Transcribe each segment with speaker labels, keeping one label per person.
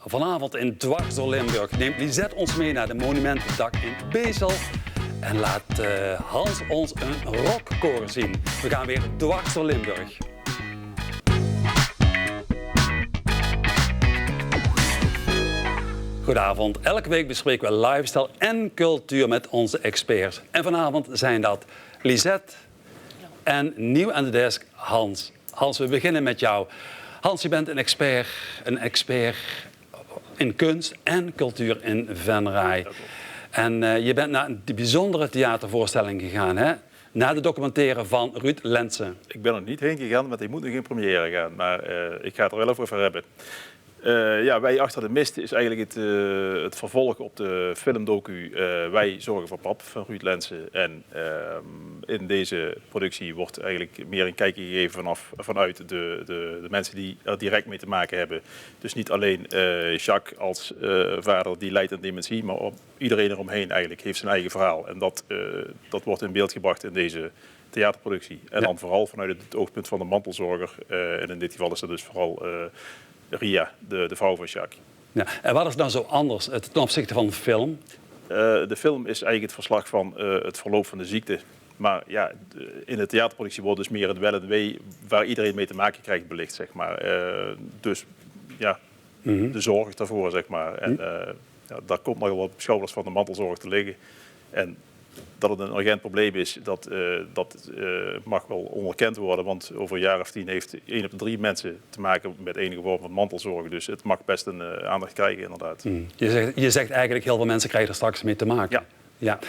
Speaker 1: Vanavond in Dwars door Limburg neemt Lisette ons mee naar de Monumentendag in Bezel. En laat Hans ons een rockkoor zien. We gaan weer dwars door Limburg. Goedenavond. Elke week bespreken we lifestyle en cultuur met onze experts. En vanavond zijn dat Lisette en nieuw aan de desk Hans. Hans, we beginnen met jou. Hans, je bent een expert in kunst en cultuur in Venray. En je bent naar een bijzondere theatervoorstelling gegaan, hè? Naar de documentaire van Ruud Lentzen.
Speaker 2: Ik ben er niet heen gegaan, want ik moet nog in première gaan. Maar ik ga het er wel even over hebben. Ja, Wij achter de mist is eigenlijk het vervolg op de filmdocu Wij zorgen voor pap van Ruud Lentzen. En in deze productie wordt eigenlijk meer een kijkje gegeven vanuit de mensen die er direct mee te maken hebben. Dus niet alleen Jacques als vader die lijdt aan dementie, maar iedereen eromheen eigenlijk heeft zijn eigen verhaal. En dat wordt in beeld gebracht in deze theaterproductie. En dan vooral vanuit het oogpunt van de mantelzorger. En in dit geval is dat dus vooral Ria, de vrouw van Jacques.
Speaker 1: Ja. En wat is nou zo anders ten opzichte van de film?
Speaker 2: De film is eigenlijk het verslag van het verloop van de ziekte. Maar ja, in de theaterproductie wordt dus meer het wel en wee waar iedereen mee te maken krijgt belicht, zeg maar. Dus ja, de zorg daarvoor, zeg maar. En daar komt nogal op de schouders van de mantelzorg te liggen. En dat het een urgent probleem is, dat mag wel onderkend worden. Want over een jaar of 10 heeft 1 op de 3 mensen te maken met enige vorm van mantelzorg. Dus het mag best een aandacht krijgen, inderdaad.
Speaker 1: Je zegt eigenlijk heel veel mensen krijgen er straks mee te maken. Ja.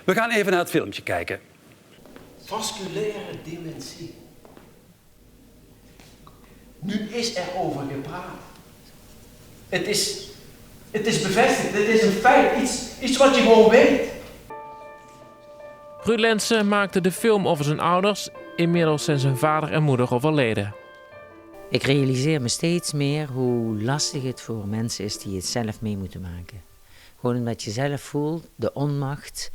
Speaker 1: We gaan even naar het filmpje kijken.
Speaker 3: Vasculaire dementie. Nu is er over gepraat. Het is bevestigd, het is een feit, iets wat je gewoon weet.
Speaker 4: Ruud Lentzen maakte de film over zijn ouders. Inmiddels zijn zijn vader en moeder overleden.
Speaker 5: Ik realiseer me steeds meer hoe lastig het voor mensen is die het zelf mee moeten maken. Gewoon omdat je zelf voelt, de onmacht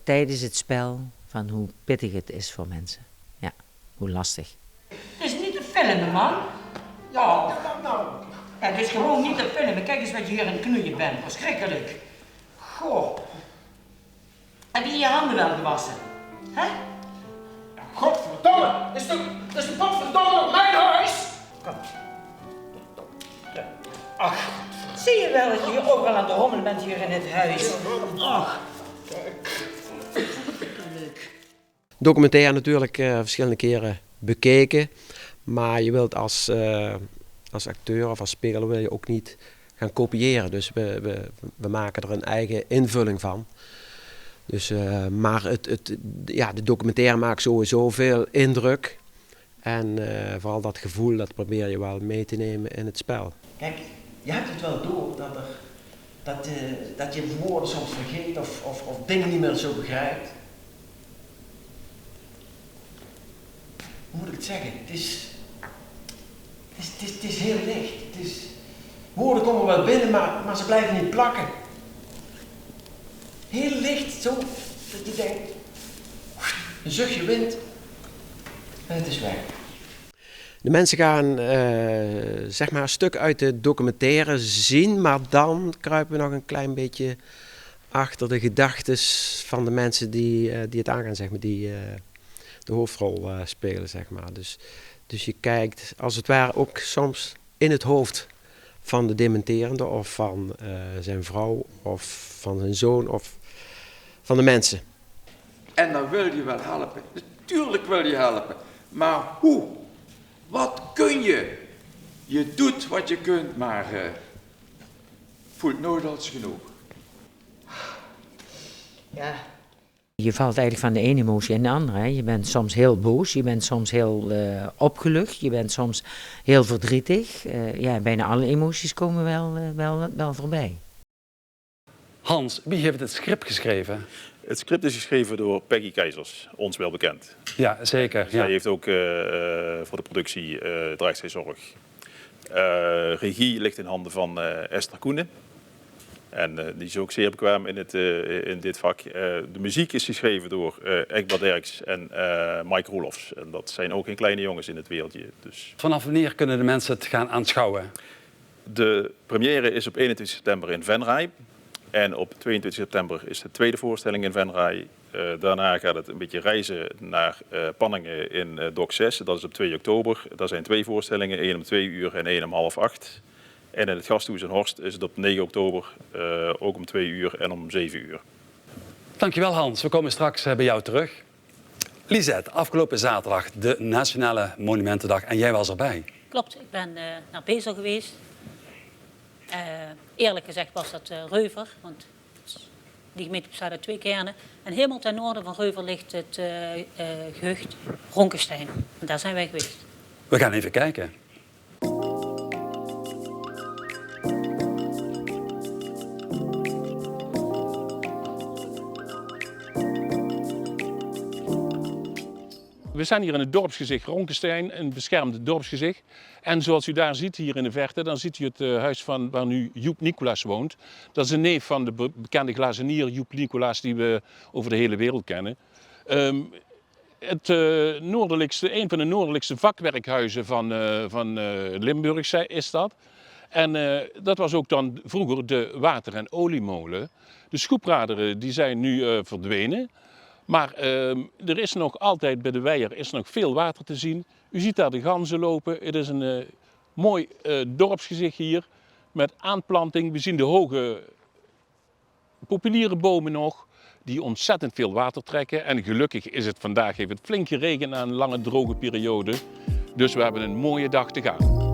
Speaker 5: tijdens het spel, van hoe pittig het is voor mensen. Ja, hoe lastig.
Speaker 6: Het is niet te filmen, man. Ja, nou. Het is gewoon niet te filmen. Kijk eens wat je hier aan het knoeien bent. Verschrikkelijk. Goh. Heb je je handen wel gewassen? Hè?
Speaker 3: Ja, godverdomme! Dat is de godverdomme op mijn huis!
Speaker 6: Kom. Ach, zie je wel dat je hier overal aan de rommel bent hier in het huis? Ach.
Speaker 7: Documentaire natuurlijk verschillende keren bekeken. Maar je wilt als acteur of als speler wil je ook niet gaan kopiëren. Dus we maken er een eigen invulling van. Dus, maar de documentaire maakt sowieso veel indruk. En vooral dat gevoel, dat probeer je wel mee te nemen in het spel.
Speaker 3: Kijk, je hebt het wel door dat je woorden soms vergeet of dingen niet meer zo begrijpt. Hoe moet ik het zeggen? Het is heel licht. Woorden komen wel binnen, maar ze blijven niet plakken. Heel licht, zo dat je denkt, een zuchtje wind en het is weg.
Speaker 7: De mensen gaan zeg maar een stuk uit de documentaire zien, maar dan kruipen we nog een klein beetje achter de gedachtes van de mensen die het aangaan, zeg maar, die de hoofdrol spelen, zeg maar. Dus je kijkt als het ware ook soms in het hoofd van de dementerende of van zijn vrouw of van zijn zoon of van de mensen.
Speaker 8: En dan wil je wel helpen. Natuurlijk wil je helpen. Maar hoe? Wat kun je? Je doet wat je kunt, maar voelt nooit als genoeg.
Speaker 5: Ja. Je valt eigenlijk van de ene emotie in de andere. Hè. Je bent soms heel boos, je bent soms heel opgelucht, je bent soms heel verdrietig. Bijna alle emoties komen wel voorbij.
Speaker 1: Hans, wie heeft het script geschreven?
Speaker 2: Het script is geschreven door Peggy Keizers, ons wel bekend.
Speaker 1: Ja, zeker.
Speaker 2: Zij heeft ook voor de productie draagt zij zorg. Regie ligt in handen van Esther Koenen. En die is ook zeer bekwaam in dit vak. De muziek is geschreven door Egbert Derks en Mike Roelofs. En dat zijn ook geen kleine jongens in het wereldje. Dus.
Speaker 1: Vanaf wanneer kunnen de mensen het gaan aanschouwen?
Speaker 2: De première is op 21 september in Venray. En op 22 september is de tweede voorstelling in Venray. Daarna gaat het een beetje reizen naar Panningen in Dok 6. Dat is op 2 oktober. Daar zijn 2 voorstellingen, 1 om 2 uur en 1 om half 8. En in het Gasthuis in Horst is het op 9 oktober, ook om 2 uur en om 7 uur.
Speaker 1: Dankjewel Hans, we komen straks bij jou terug. Lisette, afgelopen zaterdag de Nationale Monumentendag en jij was erbij.
Speaker 9: Klopt, ik ben naar Bezel geweest. Eerlijk gezegd was dat Reuver, want die gemeente bestaat uit 2 kernen. En helemaal ten noorden van Reuver ligt het gehucht Ronkenstein. En daar zijn wij geweest.
Speaker 1: We gaan even kijken.
Speaker 10: We staan hier in het dorpsgezicht Ronkenstein, een beschermd dorpsgezicht. En zoals u daar ziet, hier in de verte, dan ziet u het huis van waar nu Joep Nicolaas woont. Dat is een neef van de bekende glazenier Joep Nicolaas die we over de hele wereld kennen. Een van de noordelijkste vakwerkhuizen van Limburg is dat. En dat was ook dan vroeger de water- en oliemolen. De schoepraderen die zijn nu verdwenen. Maar er is nog altijd bij de Weijer is nog veel water te zien. U ziet daar de ganzen lopen. Het is een mooi dorpsgezicht hier met aanplanting. We zien de hoge populiere bomen nog die ontzettend veel water trekken. En gelukkig is het vandaag, heeft het flink geregend na een lange droge periode. Dus we hebben een mooie dag te gaan.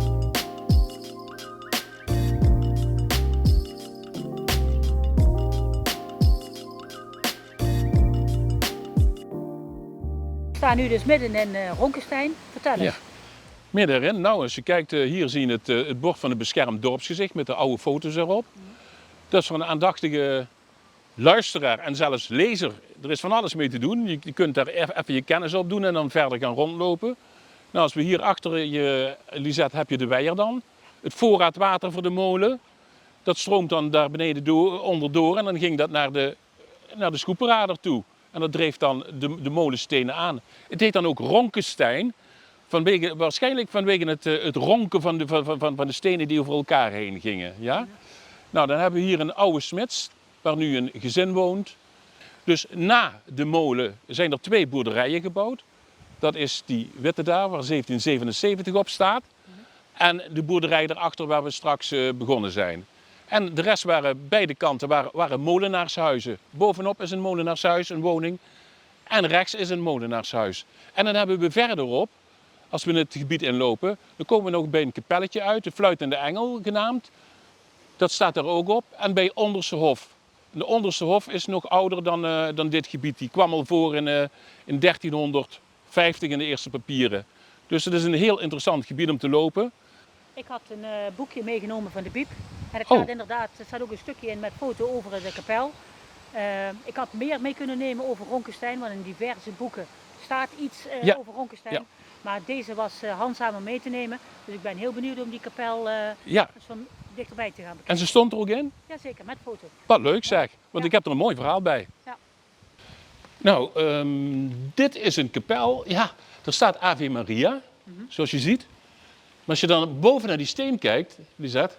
Speaker 9: We staan nu dus midden in Ronkenstein. Vertel eens.
Speaker 10: Ja. Midden erin. Nou, als je kijkt, hier zie je het bord van het beschermd dorpsgezicht met de oude foto's erop. Dat is voor een aandachtige luisteraar en zelfs lezer. Er is van alles mee te doen. Je kunt daar even je kennis op doen en dan verder gaan rondlopen. Nou, als we hier achter je, Lisette, heb je de Weijer dan. Het voorraadwater voor de molen. Dat stroomt dan daar beneden onderdoor en dan ging dat naar de schoeperader toe. En dat dreef dan de molenstenen aan. Het heet dan ook Ronkenstein, waarschijnlijk vanwege het ronken van de stenen die over elkaar heen gingen. Ja? Nou, dan hebben we hier een oude smids, waar nu een gezin woont. Dus na de molen zijn er 2 boerderijen gebouwd. Dat is die witte daar, waar 1777 op staat. En de boerderij daarachter waar we straks begonnen zijn. En de rest waren, beide kanten waren molenaarshuizen. Bovenop is een molenaarshuis, een woning. En rechts is een molenaarshuis. En dan hebben we verderop, als we het gebied inlopen, dan komen we nog bij een kapelletje uit, de Fluitende Engel genaamd. Dat staat er ook op. En bij Onderse Hof. De Onderse Hof is nog ouder dan dit gebied. Die kwam al voor in 1350 in de eerste papieren. Dus het is een heel interessant gebied om te lopen.
Speaker 9: Ik had een boekje meegenomen van de Biep. En er staat ook een stukje in met foto over de kapel. Ik had meer mee kunnen nemen over Ronkenstein, want in diverse boeken staat iets over Ronkenstein. Ja. Maar deze was handzaam om mee te nemen. Dus ik ben heel benieuwd om die kapel van dichterbij te gaan bekijken.
Speaker 10: En ze stond er ook in?
Speaker 9: Jazeker, met foto.
Speaker 10: Wat leuk zeg, want ik heb er een mooi verhaal bij. Ja. Nou, dit is een kapel. Ja, er staat Ave Maria, zoals je ziet. Maar als je dan boven naar die steen kijkt, Lisette.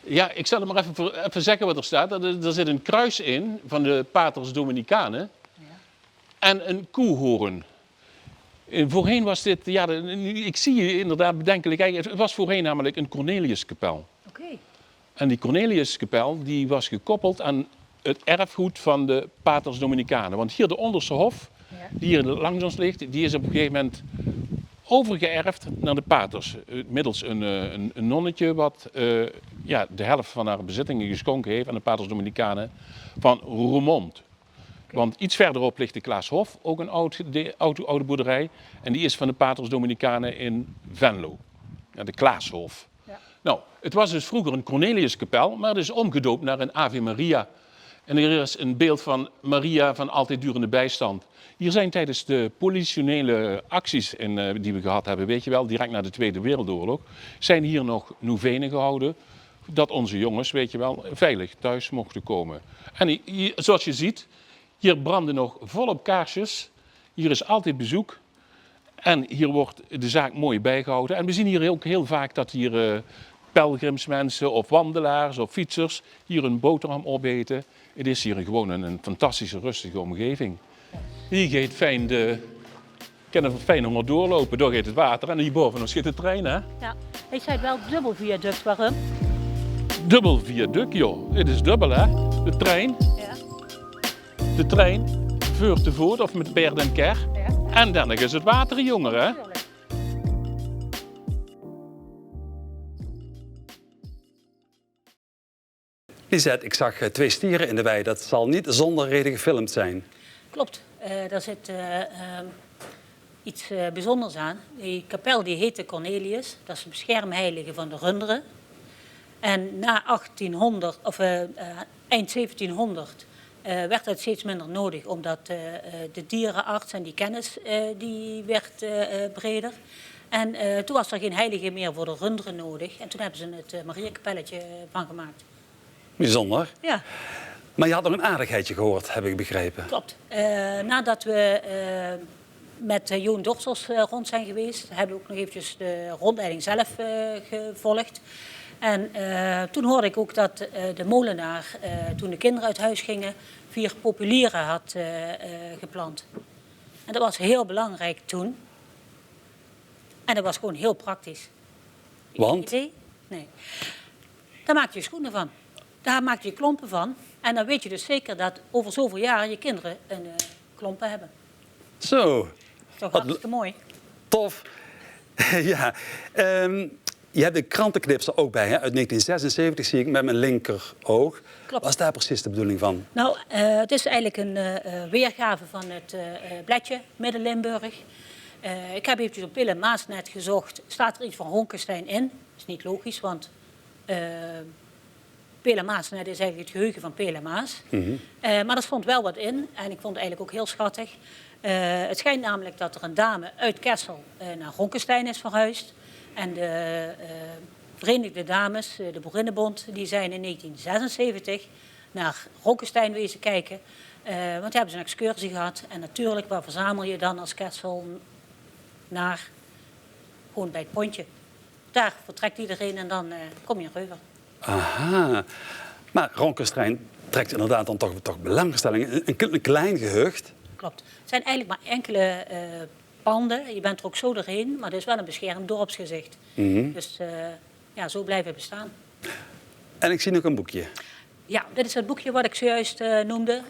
Speaker 10: Ja, ik zal er maar even zeggen wat er staat. Er zit een kruis in van de paters Dominicanen. En een koehoorn. Voorheen was dit, ik zie je inderdaad bedenkelijk kijken. Het was voorheen namelijk een Corneliuskapel. En die Corneliuskapel die was gekoppeld aan het erfgoed van de paters Dominicanen. Want hier de Onderse Hof, die hier langs ons ligt, die is op een gegeven moment overgeërfd naar de paters. Middels een nonnetje wat de helft van haar bezittingen geschonken heeft aan de paters Dominicanen van Roermond. Want iets verderop ligt de Klaashof, ook een oude boerderij. En die is van de paters Dominicanen in Venlo. Ja, de Klaashof. Ja. Nou, het was dus vroeger een Corneliuskapel, maar het is omgedoopt naar een Ave Maria. En er is een beeld van Maria van altijd durende bijstand. Hier zijn tijdens de politionele acties die we gehad hebben, weet je wel, direct na de Tweede Wereldoorlog, zijn hier nog novenen gehouden. Dat onze jongens, weet je wel, veilig thuis mochten komen. En hier, zoals je ziet, hier branden nog volop kaarsjes. Hier is altijd bezoek. En hier wordt de zaak mooi bijgehouden. En we zien hier ook heel vaak dat hier pelgrimsmensen of wandelaars of fietsers hier een boterham opeten. Het is hier gewoon een fantastische rustige omgeving. Hier gaat fijn kunnen we fijn onder doorlopen, daar gaat het water en hierboven schiet de trein. Hè?
Speaker 9: Ja, hij zei wel dubbel viaduct, waarom?
Speaker 10: Dubbel viaduct, joh. Het is dubbel, hè? De trein.
Speaker 9: Ja.
Speaker 10: De trein voert te voet of met paard en kar.
Speaker 9: Ja.
Speaker 10: En dan is het water, jonger, hè?
Speaker 9: Tuurlijk.
Speaker 1: Lisette, ik zag 2 stieren in de wei. Dat zal niet zonder reden gefilmd zijn.
Speaker 9: Klopt, daar zit iets bijzonders aan. Die kapel die heette Cornelius, dat is een beschermheilige van de runderen. En na 1800, of eind 1700 werd het steeds minder nodig, omdat de dierenarts en die kennis die werd breder. En toen was er geen heilige meer voor de runderen nodig. En toen hebben ze het Mariakapelletje van gemaakt.
Speaker 1: Bijzonder.
Speaker 9: Ja.
Speaker 1: Maar je had nog een aardigheidje gehoord, heb ik begrepen.
Speaker 9: Klopt. Nadat we met Joon Dorsels rond zijn geweest, hebben we ook nog eventjes de rondleiding zelf gevolgd. En toen hoorde ik ook dat de molenaar, toen de kinderen uit huis gingen, 4 populieren had geplant. En dat was heel belangrijk toen. En dat was gewoon heel praktisch.
Speaker 1: Want?
Speaker 9: Nee. Daar maak je schoenen van. Daar maak je klompen van. En dan weet je dus zeker dat over zoveel jaar je kinderen een klompen hebben.
Speaker 1: Zo.
Speaker 9: Toch hartstikke mooi.
Speaker 1: Tof. Ja. Je hebt de krantenknipsel ook bij, hè? Uit 1976 zie ik met mijn linkeroog.
Speaker 9: Klopt.
Speaker 1: Wat is daar precies de bedoeling van?
Speaker 9: Nou, het is eigenlijk een weergave van het bladje Midden-Limburg. Ik heb eventjes op Pille Maasnet gezocht. Staat er iets van Ronkenstein in? Dat is niet logisch, want Pille Maasnet is eigenlijk het geheugen van Pille Maas. Maar er stond wel wat in en ik vond het eigenlijk ook heel schattig. Het schijnt namelijk dat er een dame uit Kessel naar Ronkenstein is verhuisd. En de Verenigde Dames, de Boerinnenbond, die zijn in 1976 naar Ronkenstein wezen kijken. Want daar hebben ze een excursie gehad. En natuurlijk, waar verzamel je dan als Kessel naar? Gewoon bij het pontje. Daar vertrekt iedereen en dan kom je reuver.
Speaker 1: Aha. Maar Ronkenstein trekt inderdaad dan toch belangstelling. Een klein gehucht.
Speaker 9: Klopt. Het zijn eigenlijk maar enkele panden. Je bent er ook zo doorheen, maar het is wel een beschermd dorpsgezicht. Dus ja, zo blijven we bestaan.
Speaker 1: En ik zie nog een boekje.
Speaker 9: Ja, dit is het boekje wat ik zojuist noemde.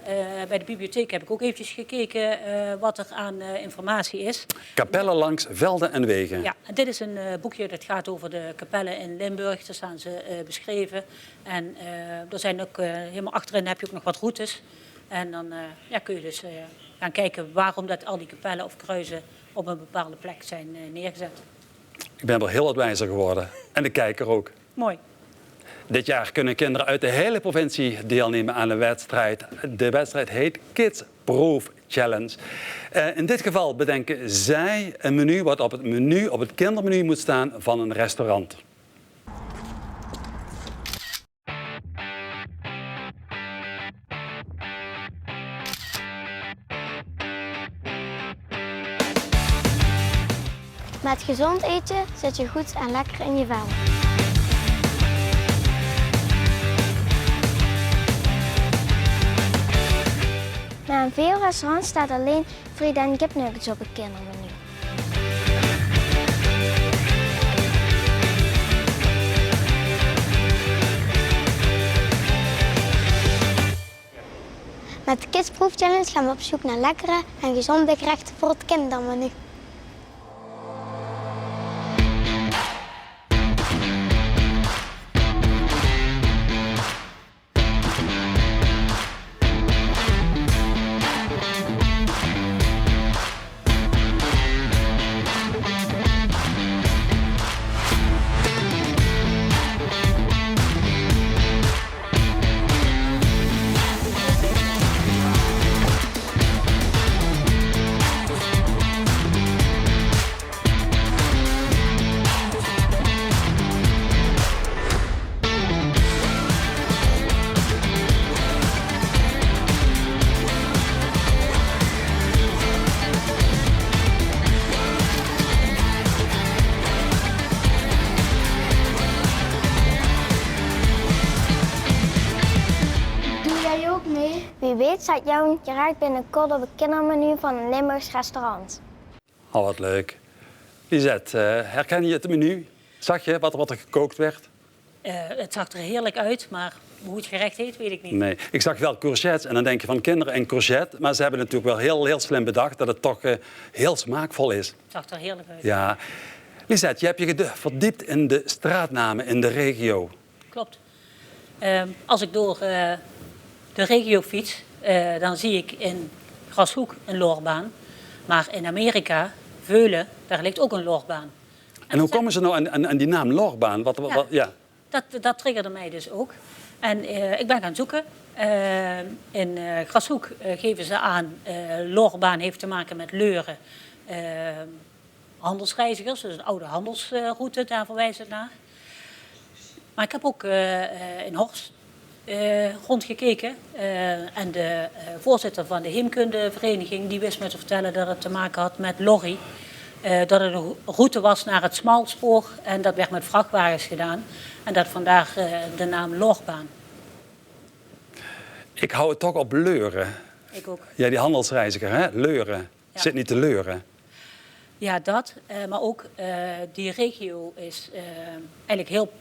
Speaker 9: Bij de bibliotheek heb ik ook eventjes gekeken wat er aan informatie is.
Speaker 1: Kapellen langs velden en wegen.
Speaker 9: Ja, dit is een boekje dat gaat over de kapellen in Limburg. Daar staan ze beschreven. En er zijn ook, helemaal achterin heb je ook nog wat routes. En dan kun je dus gaan kijken waarom dat al die kapellen of kruisen op een bepaalde plek zijn neergezet.
Speaker 1: Ik ben wel heel wat wijzer geworden. En de kijker ook.
Speaker 9: Mooi.
Speaker 1: Dit jaar kunnen kinderen uit de hele provincie deelnemen aan een wedstrijd. De wedstrijd heet Kids Proof Challenge. In dit geval bedenken zij een menu wat op het kindermenu moet staan van een restaurant.
Speaker 11: Met gezond eten zit je goed en lekker in je vel. Maar in veel restaurants staat alleen friet en kipnuggets op het kindermenu. Met de Kids Proof Challenge gaan we op zoek naar lekkere en gezonde gerechten voor het kindermenu. je weet staat jou gerecht binnenkort op het kindermenu van een Limburgs restaurant.
Speaker 1: Oh, wat leuk. Lisette, herken je het menu? Zag je wat er gekookt werd?
Speaker 9: Het zag er heerlijk uit, maar hoe het gerecht heet, weet ik niet.
Speaker 1: Nee, ik zag wel courgettes en dan denk je van kinderen en courgette. Maar ze hebben natuurlijk wel heel slim bedacht dat het toch heel smaakvol is.
Speaker 9: Het zag er heerlijk uit.
Speaker 1: Ja. Lisette, je hebt je verdiept in de straatnamen in de regio.
Speaker 9: Klopt. Als ik door de regio fiets, dan zie ik in Grashoek een loorbaan. Maar in Amerika, Veulen, daar ligt ook een loorbaan.
Speaker 1: En hoe komen ze nou aan die naam loorbaan? Ja.
Speaker 9: Dat triggerde mij dus ook. En ik ben gaan zoeken. In Grashoek geven ze aan, loorbaan heeft te maken met leuren. Handelsreizigers, dus een oude handelsroute, daar verwijst het naar. Maar ik heb ook in Horst rondgekeken. En de voorzitter van de heemkundevereniging die wist me te vertellen dat het te maken had met lorry. Dat het een route was naar het smalspoor en dat werd met vrachtwagens gedaan. En dat vandaar de naam loorbaan.
Speaker 1: Ik hou het toch op leuren.
Speaker 9: Ik ook.
Speaker 1: Ja, die handelsreiziger, hè? Leuren.
Speaker 9: Ja.
Speaker 1: Zit niet te leuren.
Speaker 9: Ja, dat. Maar ook die regio is eigenlijk heel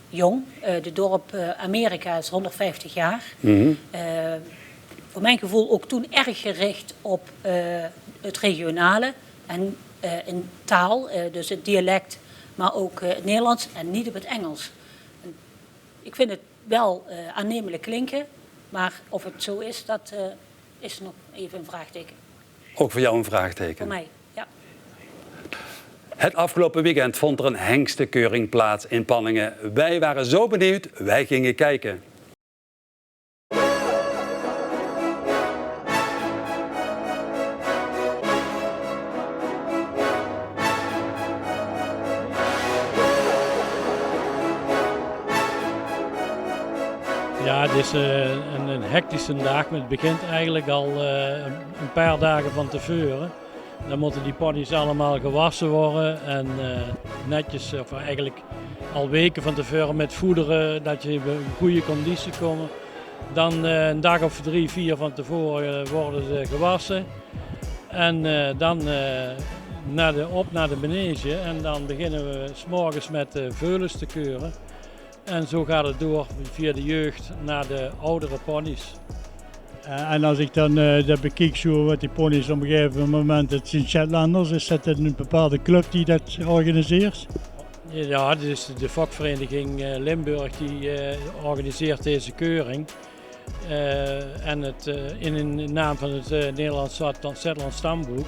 Speaker 9: jong. De dorp Amerika is 150 jaar. Voor mijn gevoel ook toen erg gericht op het regionale en in taal, dus het dialect, maar ook het Nederlands en niet op het Engels. Ik vind het wel aannemelijk klinken, maar of het zo is, dat is nog even een vraagteken.
Speaker 1: Ook voor jou een vraagteken?
Speaker 9: Voor mij, ja.
Speaker 1: Het afgelopen weekend vond er een hengstenkeuring plaats in Panningen. Wij waren zo benieuwd, wij gingen kijken.
Speaker 12: Ja, het is een hectische dag. Het begint eigenlijk al een paar dagen van tevoren. Dan moeten die ponies allemaal gewassen worden en netjes, of eigenlijk al weken van tevoren met voederen, dat je in goede conditie komt. Dan een dag of 3, 4 van tevoren worden ze gewassen. En dan op naar de manege en dan beginnen we 's morgens met veulens te keuren. En zo gaat het door via de jeugd naar de oudere ponies.
Speaker 13: En als ik dan dat bekijk zo wat die ponies op een gegeven moment, het zijn Shetlanders, is dat een bepaalde club die dat organiseert?
Speaker 12: Ja, dus de vakvereniging Limburg die organiseert deze keuring. En het in naam van het Nederlands Shetlands Stamboek.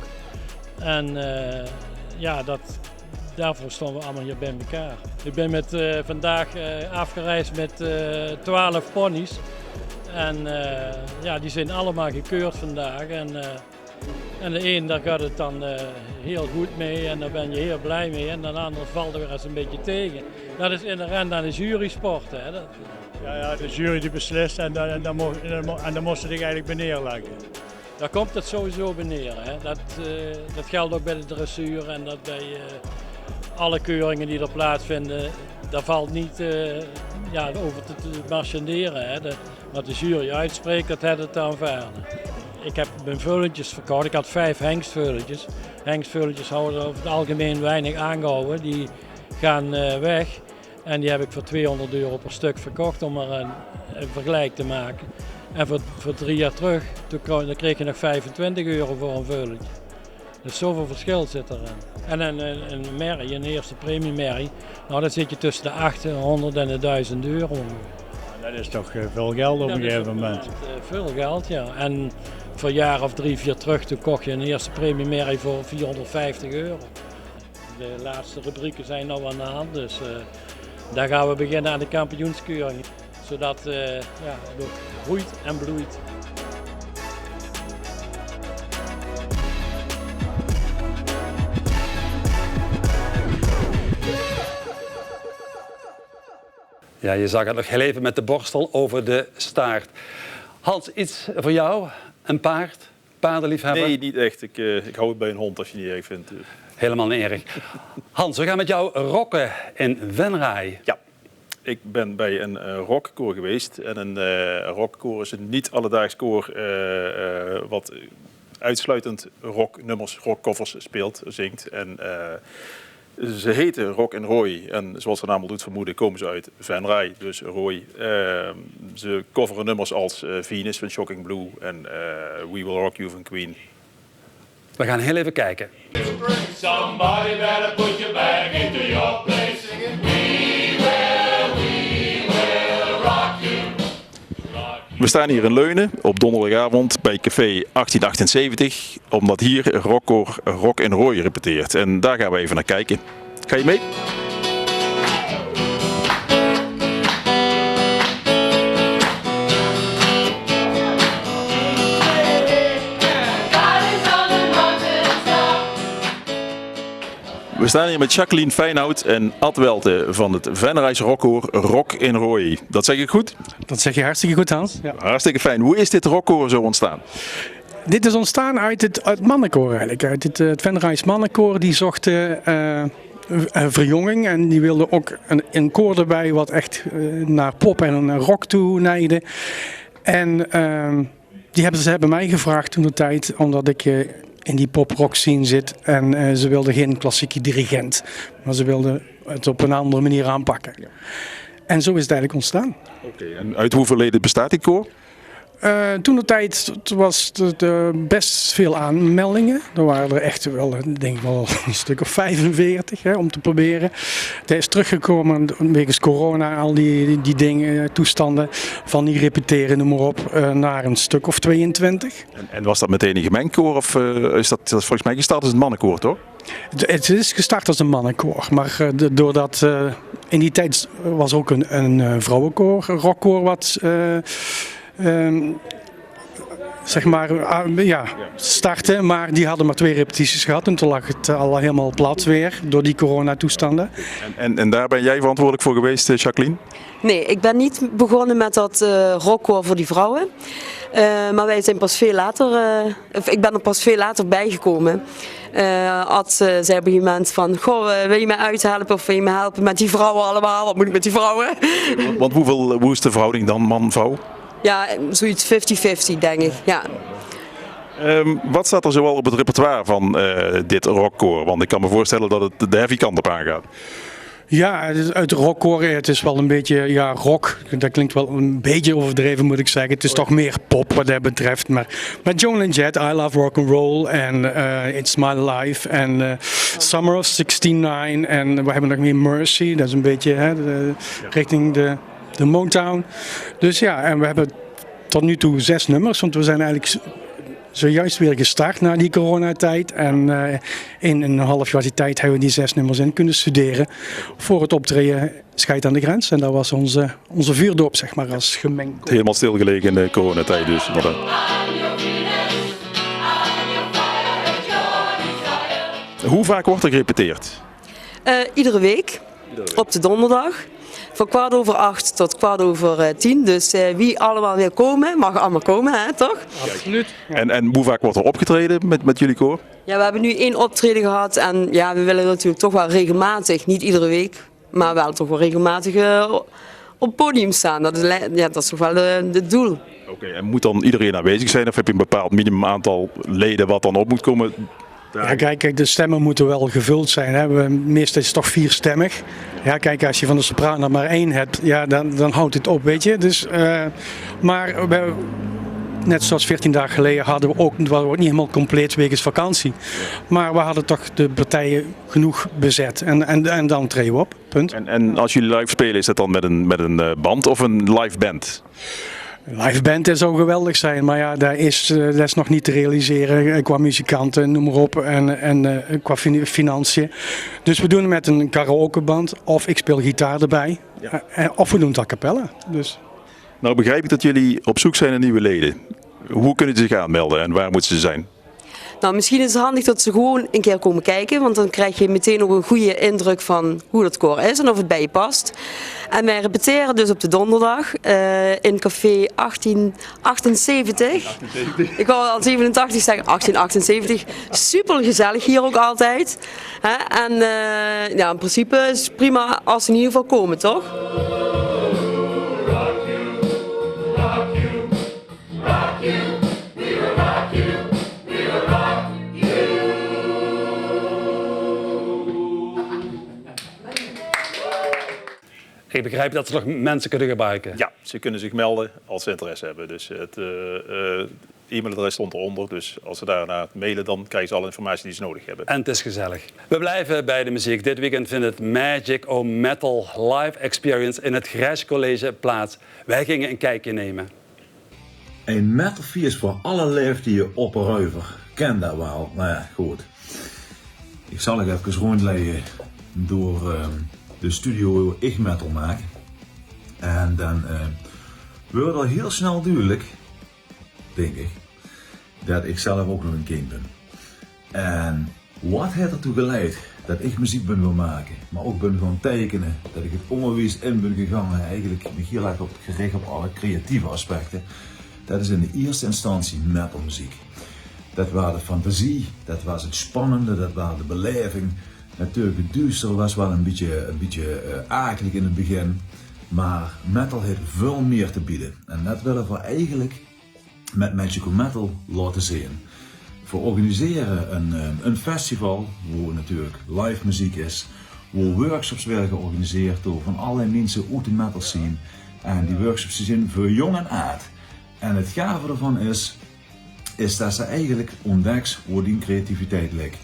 Speaker 12: En ja, daarvoor stonden we allemaal hier bij elkaar. Ik ben vandaag afgereisd met 12 ponies. En ja, die zijn allemaal gekeurd vandaag. En de een daar gaat het dan heel goed mee en daar ben je heel blij mee. En de ander valt er weer eens een beetje tegen. Dat is inherent aan de jurysport. Hè.
Speaker 13: Ja, de jury die beslist en dan moest je zich eigenlijk bij neerleggen.
Speaker 12: Daar komt het sowieso bij neer. Hè. Dat geldt ook bij de dressuur en dat bij alle keuringen die er plaatsvinden. Daar valt niet over te marchanderen. Hè. Wat de jury uitspreekt, dat heeft het te aanvaarden. Ik heb mijn veulentjes verkocht. Ik had 5 hengstveulentjes. Hengstveulentjes houden over het algemeen weinig aangehouden. Die gaan weg. En die heb ik voor €200 per stuk verkocht om er een vergelijk te maken. En voor 3 jaar terug, dan kreeg je nog €25 voor een veulentje. Dus zoveel verschil zit erin. En een merrie, een eerste premie merrie, nou dan zit je tussen de €800 en de €1000.
Speaker 13: Dat is toch veel geld op een gegeven moment.
Speaker 12: Veel geld, ja. En voor een jaar of 3, 4 terug, toen kocht je een eerste premie merrie voor €450. De laatste rubrieken zijn nou aan de hand, dus daar gaan we beginnen aan de kampioenskeuring. Zodat het ook groeit en bloeit.
Speaker 1: Ja, je zag het nog heel even met de borstel over de staart. Hans, iets voor jou? Een paard? Paardenliefhebber?
Speaker 2: Nee, niet echt. Ik hou het bij een hond als je het niet erg vindt.
Speaker 1: Helemaal niet erg. Hans, we gaan met jou rokken in Venray.
Speaker 2: Ja. Ik ben bij een rockkoor geweest. En een rockkoor is een niet alledaags koor wat uitsluitend rocknummers, rockcovers speelt, zingt. En ze heten Rock en Roy. En zoals de naam al doet vermoeden, komen ze uit Venray, dus Roy. Ze coveren nummers als Venus van Shocking Blue en We Will Rock You van Queen.
Speaker 1: We gaan heel even kijken.
Speaker 14: Somebody better put your bag into your place. We will rock you.
Speaker 2: We staan hier in Leunen op donderdagavond bij café 1878, omdat hier rockkoor Rock en Roy repeteert. En daar gaan we even naar kijken. Ga je mee? We staan hier met Jacqueline Fijnhout en Ad Welte van het Venrays rockkoor Rock en Roy. Dat zeg ik goed?
Speaker 15: Dat zeg je hartstikke goed, Hans. Ja.
Speaker 2: Hartstikke fijn. Hoe is dit rockkoor zo ontstaan?
Speaker 15: Dit is ontstaan uit het mannenkoor eigenlijk. Uit het Venrays mannenkoor. Die zocht verjonging en die wilde ook een koor erbij wat echt naar pop en rock toe neigde. En ze hebben mij gevraagd toen de tijd, omdat ik in die pop-rock scene zit en ze wilden geen klassieke dirigent, maar ze wilden het op een andere manier aanpakken. Ja. En zo is het eigenlijk ontstaan.
Speaker 2: Oké, en uit hoeveel leden bestaat dit koor?
Speaker 15: Toen de tijd was er best veel aanmeldingen. Er waren er echt wel, denk ik wel een stuk of 45 om te proberen. Het is teruggekomen wegens corona en al die dingen, toestanden van niet repeteren, noem maar op, naar een stuk of 22.
Speaker 2: En was dat meteen een gemengd koor of is dat volgens mij gestart als een mannenkoor, toch?
Speaker 15: Het is gestart als een mannenkoor, maar doordat in die tijd was ook een vrouwenkoor, een rockkoor wat starten, maar die hadden maar 2 repetities gehad en toen lag het al helemaal plat weer door die coronatoestanden.
Speaker 2: En daar ben jij verantwoordelijk voor geweest, Jacqueline?
Speaker 16: Nee, ik ben niet begonnen met dat rockkoor voor die vrouwen. Maar wij zijn pas veel later, ik ben er pas veel later bijgekomen. Ad zei op een gegeven moment van, goh, wil je mij uithelpen of wil je mij helpen met die vrouwen allemaal? Wat moet ik met die vrouwen?
Speaker 2: Want hoe is de verhouding dan man-vrouw?
Speaker 16: Ja, zoiets 50-50 denk ik, ja.
Speaker 2: Wat staat er zoal op het repertoire van dit rockkoor? Want ik kan me voorstellen dat het de heavy kant op aangaat.
Speaker 15: Ja, uit de rockkoor, het is wel een beetje rock. Dat klinkt wel een beetje overdreven, moet ik zeggen. Het is toch meer pop wat dat betreft. Maar met Joan and Jett, I Love Rock and Roll en It's My Life en Summer of '69 en we hebben nog meer Mercy. Dat is een beetje richting de Motown. Dus ja, en we hebben tot nu toe 6 nummers, want we zijn eigenlijk zojuist weer gestart na die coronatijd. En in een half jaar tijd hebben we die 6 nummers in kunnen studeren voor het optreden Scheid aan de Grens. En dat was onze vuurdoop, zeg maar, als gemengd.
Speaker 2: Helemaal stilgelegen in de coronatijd dus. Hoe vaak wordt er gerepeteerd?
Speaker 16: Iedere week, op de donderdag. Van 7:15 tot 10:15. Dus wie allemaal wil komen, mag allemaal komen, hè, toch?
Speaker 15: Absoluut.
Speaker 2: Ja. En hoe vaak wordt er opgetreden met jullie koor?
Speaker 16: Ja, we hebben nu 1 optreden gehad. En ja, we willen natuurlijk toch wel regelmatig, niet iedere week, maar wel toch wel regelmatig op het podium staan. Dat is toch wel het doel.
Speaker 2: Oké, en moet dan iedereen aanwezig zijn of heb je een bepaald minimum aantal leden wat dan op moet komen?
Speaker 15: Ja, kijk, de stemmen moeten wel gevuld zijn. Hè. Meestal is het toch 4-stemmig. Ja, kijk, als je van de sopraan maar 1 hebt, ja, dan houdt het op, weet je. Dus, maar net zoals 14 dagen geleden hadden we ook niet helemaal compleet wegens vakantie. Maar we hadden toch de partijen genoeg bezet en dan treden we op, punt.
Speaker 2: En als jullie live spelen, is dat dan met een band of een live band?
Speaker 15: Live band zou geweldig zijn, maar ja, dat is nog niet te realiseren qua muzikanten, noem maar op, en qua financiën. Dus we doen het met een karaokeband, of ik speel gitaar erbij, ja. Of we doen het a cappella. Dus.
Speaker 2: Nou begrijp ik dat jullie op zoek zijn naar nieuwe leden. Hoe kunnen ze zich aanmelden en waar moeten ze zijn?
Speaker 16: Nou, misschien is het handig dat ze gewoon een keer komen kijken, want dan krijg je meteen ook een goede indruk van hoe dat koor is en of het bij je past. En wij repeteren dus op de donderdag in café 1878. Ik wou al 87 zeggen, 1878. Super gezellig hier ook altijd. En ja, in principe is het prima als ze in ieder geval komen, toch?
Speaker 1: begrijp dat ze nog mensen kunnen gebruiken.
Speaker 2: Ja, ze kunnen zich melden als ze interesse hebben. Dus het e-mailadres stond eronder. Dus als ze daarna mailen, dan krijgen ze alle informatie die ze nodig hebben.
Speaker 1: En het is gezellig. We blijven bij de muziek. Dit weekend vindt het Magic O Metal Live Experience in het Grijs College plaats. Wij gingen een kijkje nemen.
Speaker 17: Een metalfeest voor alle leeftijden op een ruiver. Ken dat wel. Nou ja, goed. Ik zal het even rondleiden door de studio Ik Metal maken. En dan wordt al heel snel duidelijk, denk ik, dat ik zelf ook nog een kind ben. En wat heeft ertoe geleid dat ik muziek ben wil maken, maar ook ben gaan tekenen, dat ik het onderwijs in ben gegaan en eigenlijk me heel erg gericht op alle creatieve aspecten. Dat is in de eerste instantie metalmuziek. Dat was de fantasie, dat was het spannende, dat was de beleving. Natuurlijk het duister was wel een beetje akelig in het begin. Maar metal heeft veel meer te bieden. En dat willen we eigenlijk met Magic O Metal laten zien. We organiseren een festival waar natuurlijk live muziek is. Waar workshops werden georganiseerd door van allerlei mensen uit de metal scene. En die workshops zijn voor jong en oud. En het gave ervan is dat ze eigenlijk ontdekt waar die creativiteit ligt.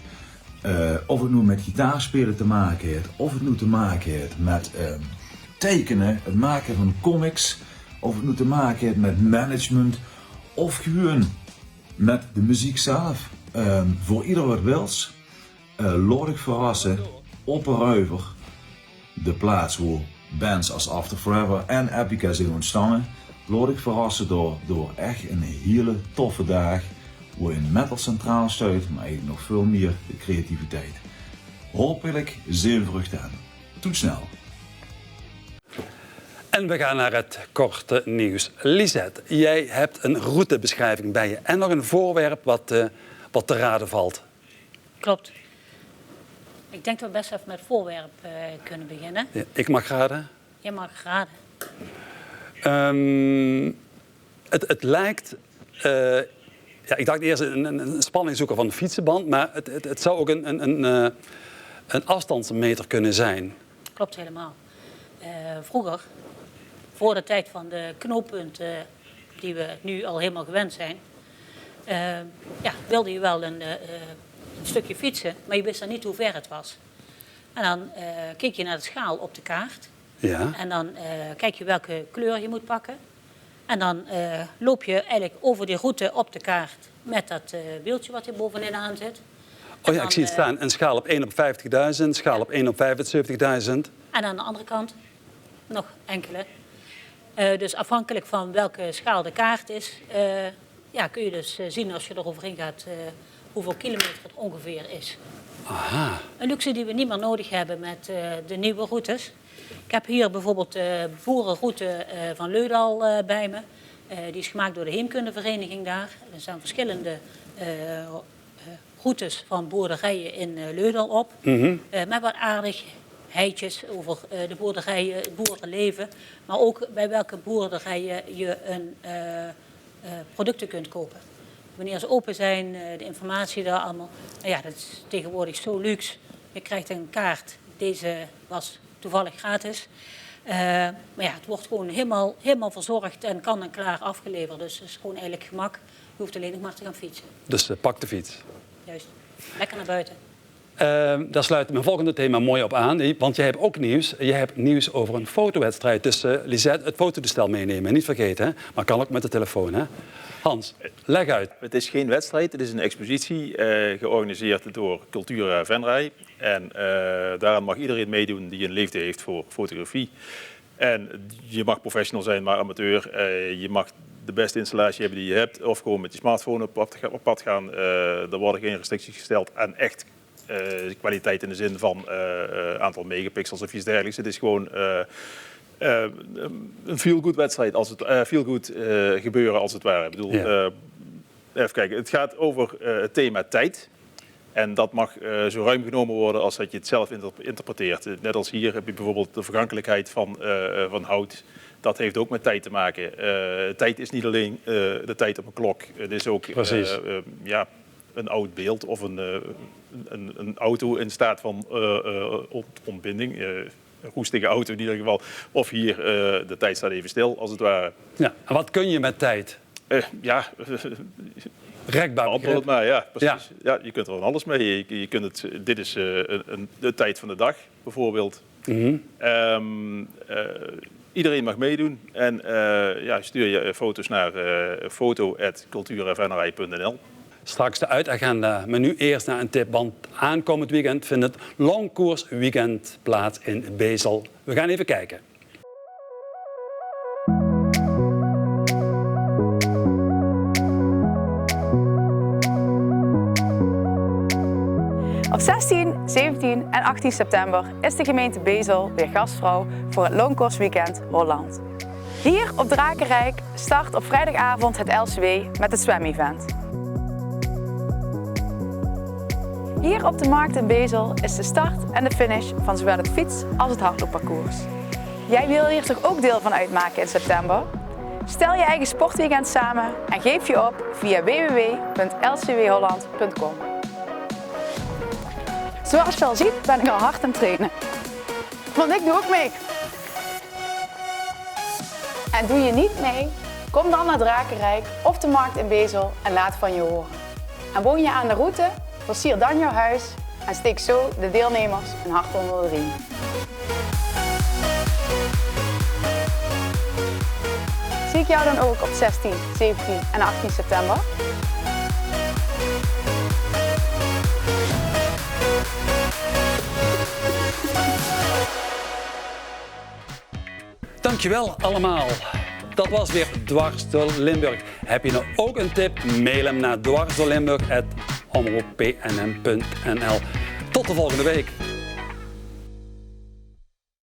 Speaker 17: Of het nu met gitaarspelen te maken heeft, of het nu te maken heeft met tekenen, het maken van comics, of het nu te maken heeft met management, of gewoon met de muziek zelf. Voor ieder wat wils, laat ik verrassen op een ruiver, de plaats waar bands als After Forever en Epica zijn ontstaan. Laat ik verrassen door echt een hele toffe dag, waarin metal centraal staat, maar eigenlijk nog veel meer de creativiteit. Hopelijk zeer vrucht aan. Tot snel.
Speaker 1: En we gaan naar het korte nieuws. Lisette, jij hebt een routebeschrijving bij je en nog een voorwerp wat te raden valt.
Speaker 9: Klopt. Ik denk dat we best even met het voorwerp kunnen beginnen.
Speaker 1: Ja, ik mag raden.
Speaker 9: Jij mag raden.
Speaker 1: Het lijkt... ja, ik dacht eerst een spanningszoeker van de fietsenband, maar het zou ook een afstandsmeter kunnen zijn.
Speaker 9: Klopt helemaal. Vroeger, voor de tijd van de knooppunten die we nu al helemaal gewend zijn, wilde je wel een stukje fietsen, maar je wist dan niet hoe ver het was. En dan keek je naar de schaal op de kaart.
Speaker 1: Ja.
Speaker 9: En dan kijk je welke kleur je moet pakken. En dan loop je eigenlijk over die route op de kaart met dat wieltje wat hier bovenin aan zit.
Speaker 1: Oh ja, ik zie het staan. Een schaal op 1 op 50.000, schaal op 1 op 75.000.
Speaker 9: En aan de andere kant nog enkele. Dus afhankelijk van welke schaal de kaart is, kun je dus zien als je er overheen gaat hoeveel kilometer het ongeveer is.
Speaker 1: Aha.
Speaker 9: Een luxe die we niet meer nodig hebben met de nieuwe routes. Ik heb hier bijvoorbeeld de boerenroute van Leudal bij me. Die is gemaakt door de Heemkundevereniging daar. Er staan verschillende routes van boerderijen in Leudal op. Met wat aardigheidjes over de boerderijen, het boerenleven. Maar ook bij welke boerderijen je producten kunt kopen. Wanneer ze open zijn, de informatie daar allemaal. Nou ja, dat is tegenwoordig zo luxe. Je krijgt een kaart. Deze was toevallig gratis. Maar ja, het wordt gewoon helemaal verzorgd en kan en klaar afgeleverd. Dus het is gewoon eigenlijk gemak. Je hoeft alleen nog maar te gaan fietsen.
Speaker 1: Dus pak de fiets.
Speaker 9: Juist. Lekker naar buiten.
Speaker 1: Daar sluit mijn volgende thema mooi op aan. Want jij hebt ook nieuws. Je hebt nieuws over een fotowedstrijd. Dus Lisette, het fototoestel meenemen. Niet vergeten, hè? Maar kan ook met de telefoon, hè? Hans, leg uit.
Speaker 2: Het is geen wedstrijd, het is een expositie georganiseerd door Cultura Venray. En daaraan mag iedereen meedoen die een liefde heeft voor fotografie. En je mag professional zijn, maar amateur. Je mag de beste installatie hebben die je hebt. Of gewoon met je smartphone op pad gaan. Er worden geen restricties gesteld aan echt kwaliteit in de zin van aantal megapixels of iets dergelijks. Het is gewoon een feel-good wedstrijd, feel-good gebeuren als het ware. Ik bedoel, even kijken, het gaat over het thema tijd. En dat mag zo ruim genomen worden als dat je het zelf interpreteert. Net als hier heb je bijvoorbeeld de vergankelijkheid van hout. Dat heeft ook met tijd te maken. Tijd is niet alleen de tijd op een klok. Het is ook een oud beeld of een auto in staat van ontbinding. roestige auto in ieder geval. Of hier, de tijd staat even stil, als het ware.
Speaker 1: Ja, en wat kun je met tijd? Rekbaar
Speaker 2: antwoord het maar, ja, precies. Ja, je kunt er van alles mee. Je kunt het, dit is de tijd van de dag, bijvoorbeeld. Iedereen mag meedoen en stuur je foto's naar foto@cultuurfni.nl.
Speaker 1: Straks de uitagenda, maar nu eerst naar een tip, want aankomend weekend vindt het Longkoersweekend plaats in Bezel. We gaan even kijken.
Speaker 18: Op 16, 17 en 18 september is de gemeente Bezel weer gastvrouw voor het Longkoersweekend Holland. Hier op Drakenrijk start op vrijdagavond het LCW met het zwemevent. Hier op de markt in Bezel is de start en de finish van zowel het fiets- als het hardloopparcours. Jij wil hier toch ook deel van uitmaken in september? Stel je eigen sportweekend samen en geef je op via www.lcwholland.com. Zoals je al ziet ben ik al hard aan het trainen. Want ik doe ook mee. En doe je niet mee? Kom dan naar Drakenrijk of de markt in Bezel en laat van je horen. En woon je aan de route? Versier dan jouw huis en steek zo de deelnemers een hart onder de riem. Zie ik jou dan ook op 16, 17 en 18 september?
Speaker 1: Dankjewel allemaal. Dat was weer Dwars door Limburg. Heb je nou ook een tip? Mail hem naar dwarsdoorlimburg@omroeppnm.nl. Tot de volgende week.